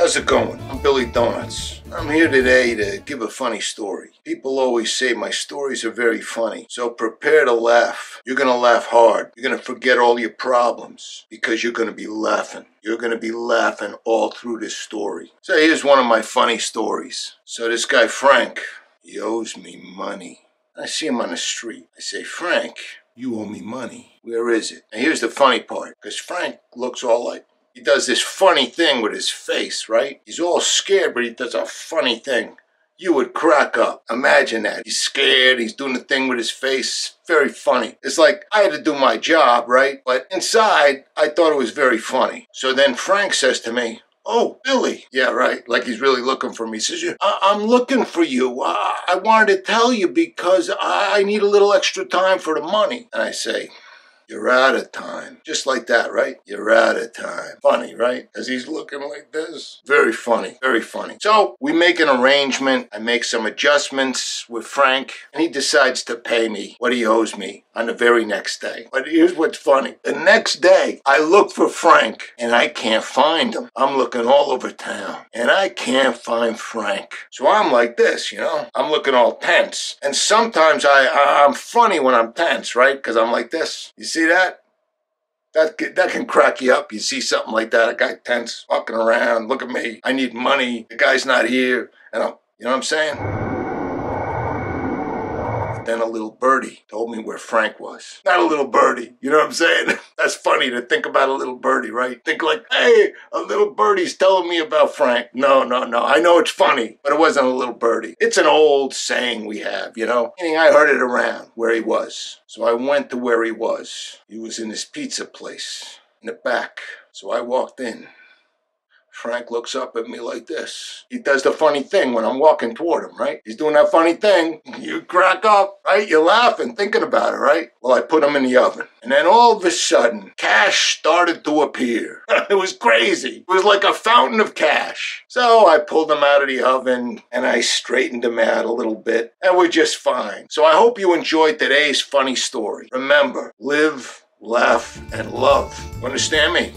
How's it going? I'm Billy Donuts. I'm here today to give a funny story. People always say my stories are very funny, so prepare to laugh. You're gonna laugh hard. You're gonna forget all your problems because you're gonna be laughing. You're gonna be laughing all through this story. So here's one of my funny stories. So this guy Frank, he owes me money. I see him on the street. I say, Frank, you owe me money. Where is it? And here's the funny part, because Frank looks all like, he does this funny thing with his face, right? He's all scared, but he does a funny thing. You would crack up. Imagine that. He's scared. He's doing the thing with his face. Very funny. It's like I had to do my job, right? But inside, I thought it was very funny. So then Frank says to me, oh, Billy. Yeah, right. Like he's really looking for me. He says, I'm looking for you. I wanted to tell you because I need a little extra time for the money. And I say, you're out of time. Just like that, right? You're out of time. Funny, right? As he's looking like this. Very funny. Very funny. So we make an arrangement. I make some adjustments with Frank, and he decides to pay me what he owes me on the very next day. But here's what's funny. The next day, I look for Frank, and I can't find him. I'm looking all over town, and I can't find Frank. So I'm like this, you know? I'm looking all tense. And sometimes I'm funny when I'm tense, right? Because I'm like this. You see that? That can crack you up. You see something like that, a guy tense, walking around, look at me, I need money, the guy's not here, and you know what I'm saying? But then a little birdie told me where Frank was. Not a little birdie, you know what I'm saying? That's funny to think about a little birdie, right? Think like, hey, a little birdie's telling me about Frank. No. I know it's funny, but it wasn't a little birdie. It's an old saying we have, you know? Meaning I heard it around where he was. So I went to where he was. He was in his pizza place in the back. So I walked in. Frank looks up at me like this. He does the funny thing when I'm walking toward him, right? He's doing that funny thing. You crack up, right? You're laughing, thinking about it, right? Well, I put him in the oven. And then all of a sudden, cash started to appear. It was crazy. It was like a fountain of cash. So I pulled him out of the oven and I straightened him out a little bit. And we're just fine. So I hope you enjoyed today's funny story. Remember, live, laugh, and love. Understand me?